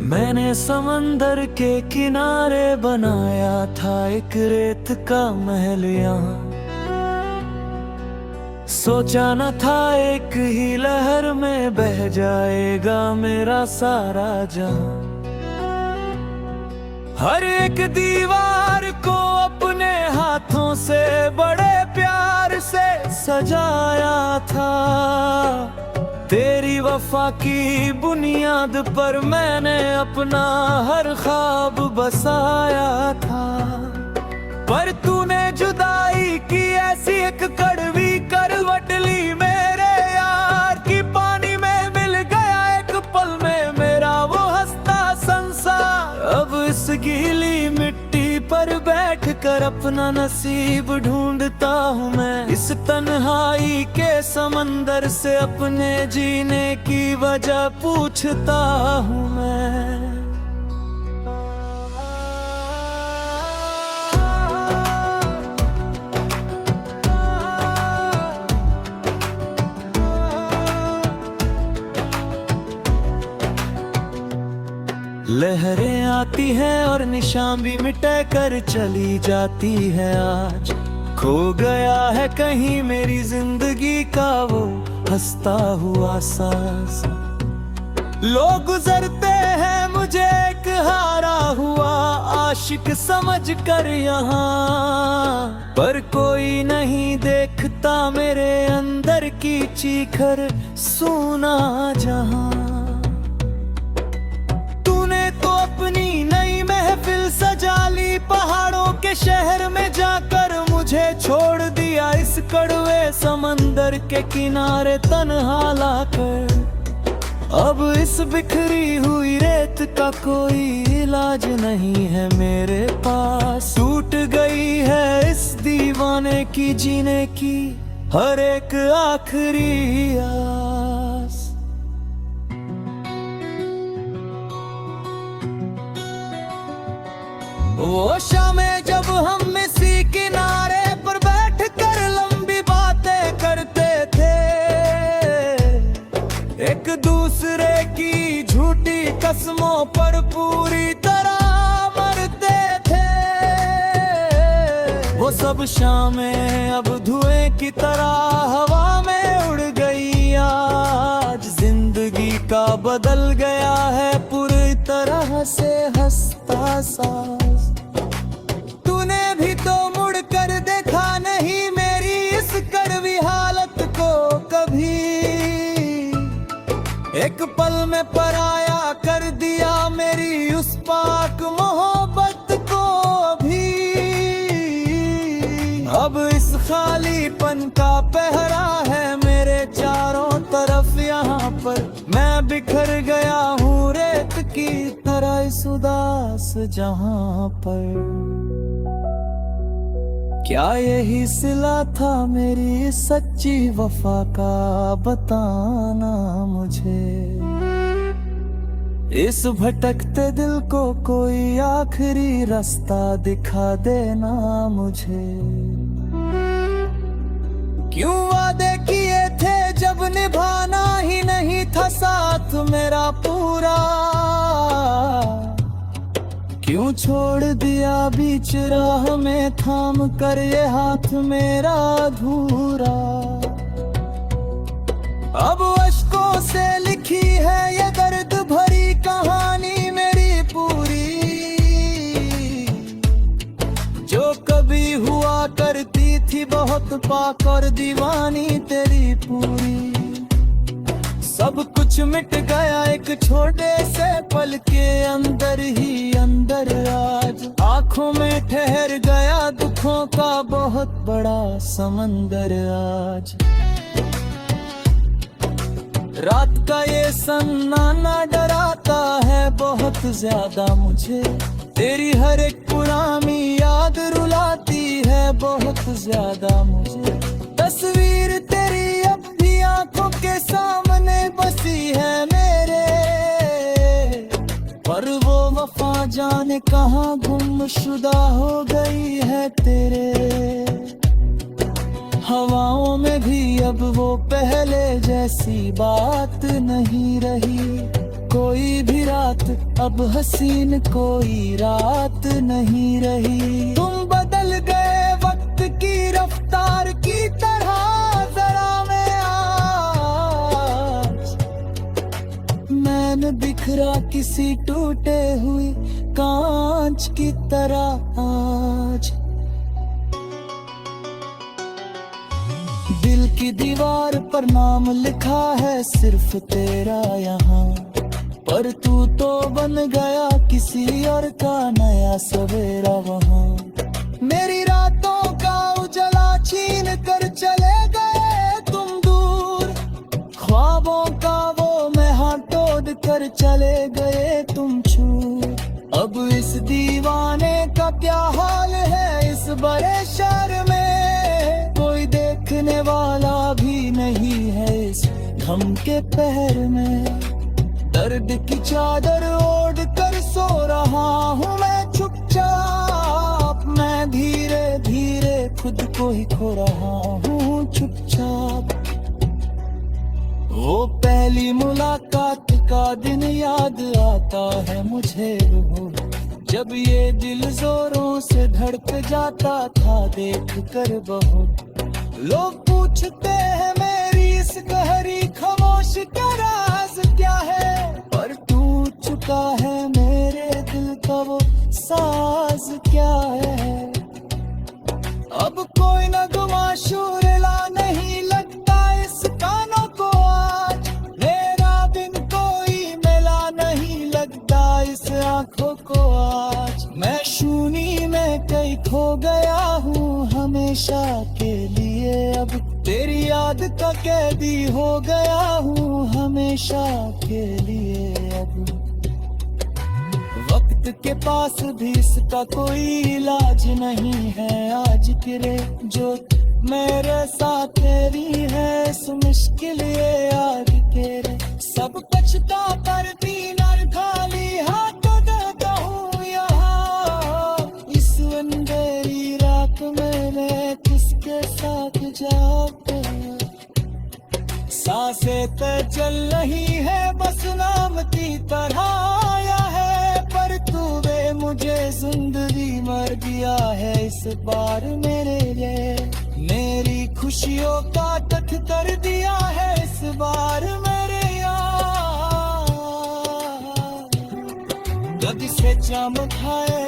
मैंने समंदर के किनारे बनाया था एक रेत का महल यहाँ। सोचा न था एक ही लहर में बह जाएगा मेरा सारा जहां। हर एक दीवार को अपने हाथों से बड़े प्यार से सजाया था। तेरी वफा की बुनियाद पर मैंने अपना हर ख्वाब बसाया था। पर तूने जुदाई की ऐसी एक कड़वी करवट ली मेरे यार की। पानी में मिल गया एक पल में मेरा वो हंसता संसार। अब इस गीली मिट्टी पर बैठ कर अपना नसीब ढूंढता हूँ मैं। इस तन्हाई के समंदर से अपने जीने की वजह पूछता हूँ मैं। लहरें आती हैं और निशान भी मिटा कर चली जाती है। आज खो गया है कहीं मेरी जिंदगी का वो हंसता हुआ सांस। लोग गुजरते हैं मुझे एक हारा हुआ आशिक समझ कर यहाँ। पर कोई नहीं देखता मेरे अंदर की चीखर सूना जहां। अपनी नई महफिल सजा ली पहाड़ों के शहर में जाकर मुझे छोड़ दिया इस कड़वे समंदर के किनारे तन्हा लाकर। अब इस बिखरी हुई रेत का कोई इलाज नहीं है मेरे पास। टूट गई है इस दीवाने की जीने की हर एक आखिरी आस। वो शामें जब हम इसी किनारे पर बैठ कर लंबी बातें करते थे। एक दूसरे की झूठी कसमों पर पूरी तरह मरते थे। वो सब शामें अब धुएं की तरह हवा में उड़ गई। आज जिंदगी का बदल गया है पूरी तरह से हंसता सांस। तूने भी तो मुड़ कर देखा नहीं मेरी इस कड़वी हालत को कभी। एक पल में पराया कर दिया मेरी उस पाक मोहब्बत को भी। अब इस खालीपन का पहरा है मेरे चारों तरफ यहाँ पर। मैं बिखर गया हूँ रेत की तरह इस उदास जहाँ पर। क्या यही सिला था मेरी सच्ची वफा का बताना मुझे। इस भटकते दिल को कोई आखिरी रास्ता दिखा देना मुझे। क्यों वादे किए थे जब निभाना ही नहीं था साथ मेरा पूरा। क्यों छोड़ दिया बीच राह में थाम कर ये हाथ मेरा अधूरा। अब अश्कों से लिखी है ये दर्द भरी कहानी मेरी पूरी। जो कभी हुआ करती थी बहुत पाक और दीवानी तेरी पूरी। सब कुछ मिट गया एक छोटे से पल के अंदर ही अंदर। आज आंखों में ठहर गया दुखों का बहुत बड़ा समंदर। आज रात का ये सन्नाटा डराता है बहुत ज्यादा मुझे। तेरी हर एक पुरानी याद रुलाती है बहुत ज्यादा मुझे। तस्वीर तेरी अब भी आंखों के सामने बसी है मेरे। पर वो वफा जाने कहाँ गुमशुदा हो गई है तेरे। हवाओं में भी अब वो पहले जैसी बात नहीं रही। कोई भी रात अब हसीन कोई रात नहीं रही। तुम बदल गए वक्त की रफ्तार की तरह जरा मैं आज, मैंने बिखरा किसी टूटे हुई कांच की तरह आज। दिल की दीवार पर नाम लिखा है सिर्फ तेरा यहाँ, पर तू तो बन गया किसी और का नया सवेरा वहाँ। मेरी रातों का उजला छीन कर चले गए तुम दूर, ख्वाबों का वो महल तोड़ कर चले गए तुम छूर। अब इस दीवाने का क्या हाल है इस बड़े शहर में, कोई देखने वाला भी नहीं है इस गम के पहर में। दर्द की चादर ओढ़ कर सो रहा हूँ मैं चुपचाप, मैं धीरे धीरे खुद को ही खो रहा हूँ चुपचाप। वो पहली मुलाकात का दिन याद आता है मुझे वो, जब ये दिल जोरों से धड़क जाता था देख कर बहुत। लोग पूछते हैं मेरी इस गहरी खामोश का राज क्या है, पर टूट चुका है मेरे दिल का वो साज क्या है। अब कोई नगमा शूरला नहीं लगता इस कानों को आज, मेरा दिन कोई मेला नहीं लगता इस आंखों को आज। मैं शून्य में कहीं खो गया हूँ हमेशा के लिए, अब तेरी याद का कैदी हो गया हूँ हमेशा के लिए। अब वक्त के पास भी इसका कोई इलाज नहीं है आज गिरे जो मेरे साथ तेरी है इस मुश्किल ये याद के रे। सब पछता कर दीनार खाली हाथों देता हूँ यहाँ, इस अंधेरी रात में मैं किसके साथ जाऊँ। सांसें तय चल रही है बस नाम की तरह आया है, पर तू वे मुझे जिंदगी मर गया है इस बार मेरे लिए। मेरी खुशियों का तक कर दिया है इस बार मेरे यार, जब से चमका है।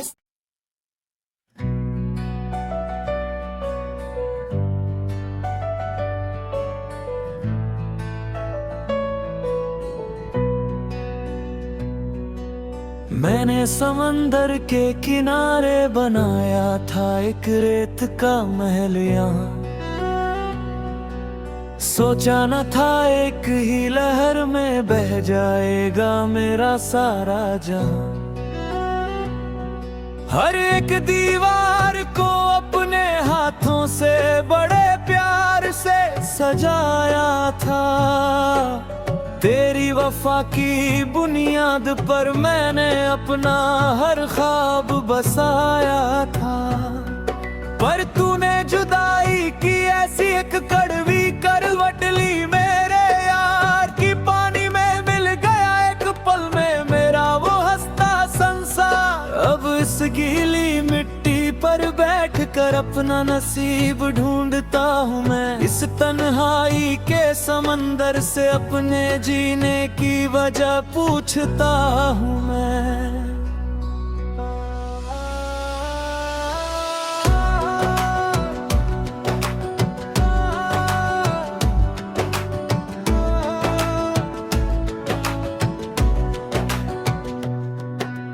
मैंने समंदर के किनारे बनाया था एक रेत का महल यहाँ, सोचा न था एक ही लहर में बह जाएगा मेरा सारा जहां। हर एक दीवार को अपने हाथों से बड़े प्यार से सजाया था, तेरी वफा की बुनियाद पर मैंने अपना हर ख्वाब बसाया था। पर तूने जुदाई की ऐसी एक कड़वी करवट ली मेरे यार की, पानी में मिल गया एक पल में मेरा वो हंसता संसार। अब इस गीली मिट्टी पर बैठ कर अपना नसीब ढूंढता हूँ मैं, इस तन्हाई के समंदर से अपने जीने की वजह पूछता हूँ मैं।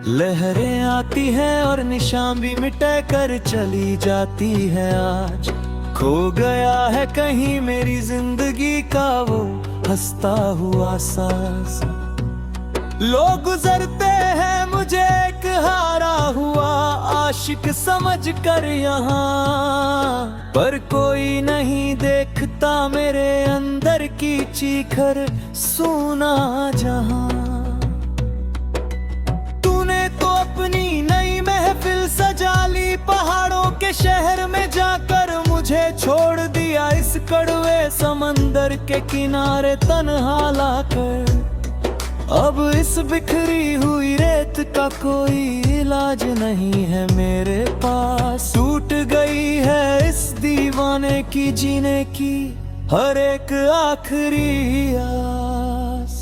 लहरें आती हैं और निशान भी मिटा कर चली जाती है आज, खो गया है कहीं मेरी जिंदगी का वो हंसता हुआ सांस। लोग गुजरते हैं मुझे एक हारा हुआ आशिक समझ कर यहाँ, पर कोई नहीं देखता मेरे अंदर की चीखर सूना जहां। अपनी नई महफिल सजा ली पहाड़ों के शहर में जाकर, मुझे छोड़ दिया इस कड़वे समंदर के किनारे तन्हा लाकर। अब इस बिखरी हुई रेत का कोई इलाज नहीं है मेरे पास। टूट गई है इस दीवाने की जीने की हर एक आखिरी आस।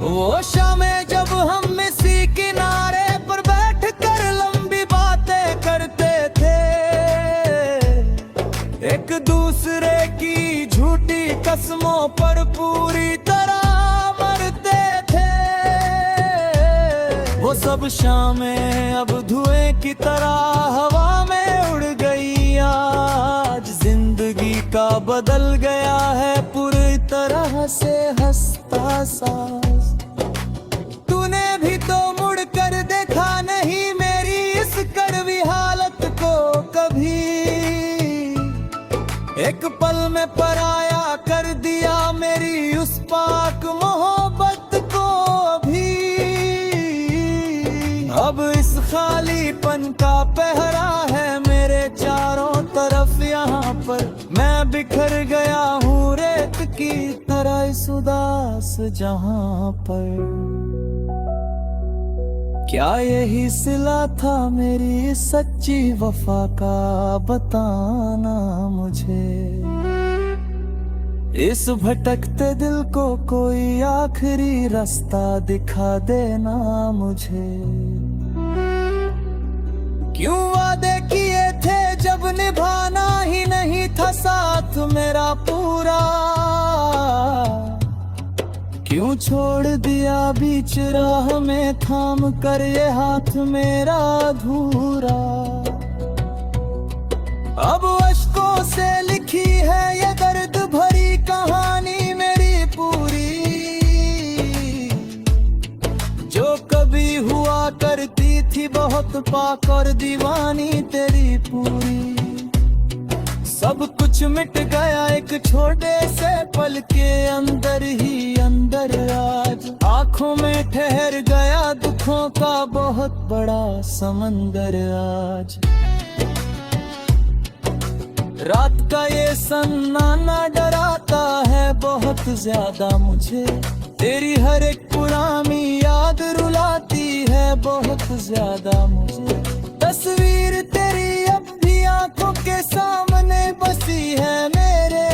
वो शामें जब हम इसी किनारे पर बैठ कर लंबी बातें करते थे, एक दूसरे की झूठी कसमों पर पूरी तरह मरते थे। वो सब शामें अब धुएं की तरह हवा में उड़ गई। आज जिंदगी का बदल गया है पूरी तरह से हंसता साज। तूने भी तो मुड़ कर देखा नहीं मेरी इस कड़वी हालत को कभी। एक पल में पराया कर दिया मेरी उस पाक मोहब्बत को भी। अब इस खालीपन का पहरा है मेरे चारों तरफ यहाँ पर। मैं बिखर गया हूँ रेत की तरह इस उदास जहाँ पर। क्या यही सिला था मेरी सच्ची वफा का, बताना मुझे। इस भटकते दिल को कोई आखिरी रास्ता दिखा देना मुझे। क्यों वादे किए थे जब निभाना ही नहीं था साथ मेरा पूरा। क्यों छोड़ दिया बीच राह में थाम कर ये हाथ मेरा अधूरा। अब अश्कों से लिखी है ये दर्द भरी कहानी मेरी पूरी, जो कभी हुआ करती थी बहुत पाक और दीवानी तेरी पूरी। सब कुछ मिट गया एक छोटे से पल के अंदर ही अंदर। आज आंखों में ठहर गया दुखों का बहुत बड़ा समंदर। आज रात का ये सन्नाटा डराता है बहुत ज्यादा मुझे। तेरी हर एक पुरानी याद रुलाती है बहुत ज्यादा मुझे। तस्वीर तेरी अब भी आंखों के सामने बसी है मेरे,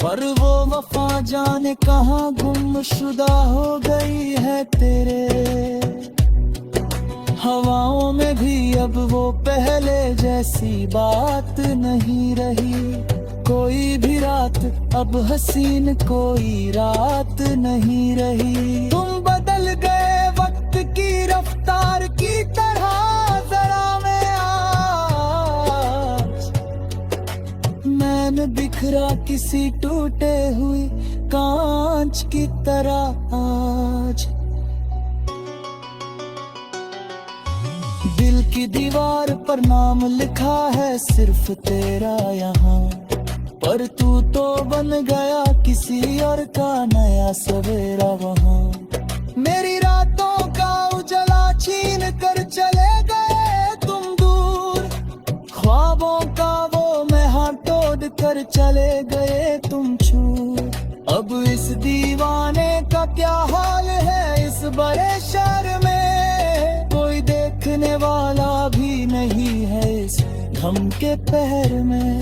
पर वो वफा जाने कहाँ गुमशुदा हो गई है तेरे। हवाओं में भी अब वो पहले जैसी बात नहीं रही। कोई भी रात अब हसीन कोई रात नहीं रही। तुम बदल गए वक्त की रफ्तार की तरह जरा मैं आज। मैंने बिखरा किसी टूटे हुई कांच की तरह आज। दिल की दीवार पर नाम लिखा है सिर्फ तेरा यहाँ, पर तू तो बन गया किसी और का नया सवेरा वहाँ। मेरी रातों का उजला छीन कर चले गए तुम दूर। ख्वाबों का वो महल तोड़ कर चले गए तुम छूर। अब इस दीवाने का क्या हाल है इस बड़े शहर में। कोई देखने वाला भी नहीं है इस गम के पहर में।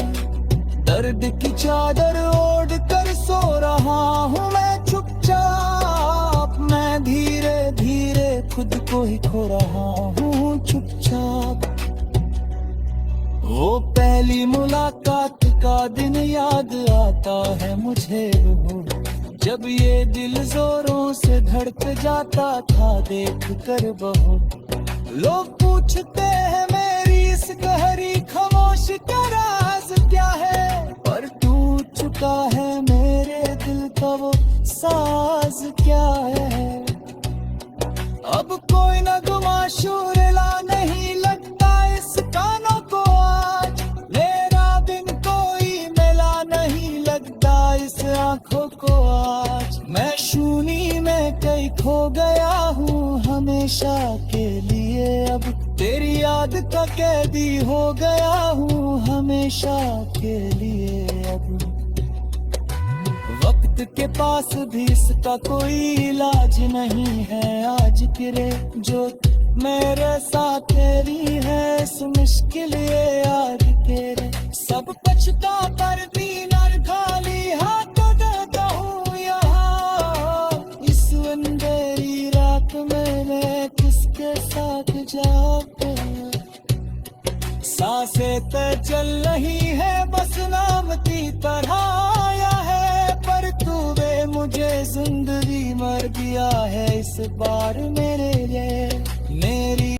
दर्द की चादर ओढ़ कर सो रहा हूँ मैं चुपचाप। मैं धीरे धीरे खुद को ही खो रहा हूँ चुपचाप। वो पहली मुलाकात का दिन याद आता है मुझे वो, जब ये दिल जोरों से धड़क जाता था देख कर बहुत। लोग पूछते हैं मेरी इस गहरी खामोश का राज क्या है, पर टूट चुका है मेरे दिल का वो साज क्या है। अब कोई नगमा शूरला नहीं लगता इस कानों को आज। मेरा दिन कोई मेला नहीं लगता इस आंखों को आज। मैं शून्य में कहीं खो गया हूँ हमेशा के लिए अब। तेरी याद का कैदी हो गया हूँ हमेशा के लिए अब। वक्त के पास भी इसका कोई इलाज नहीं है आज किरे जो मेरे साथ तेरी है इस मुश्किल ये याद तेरे। सब पछता पर दीनार खाली हाथों देता हूँ यहाँ इस अंधेरी रात में मैं किसके साथ जाऊँ। सांसें तय चल रही है बस नाम की तरह आया है पर तूने मुझे जिंदगी मर दिया है इस बार मेरे लिए। मेरी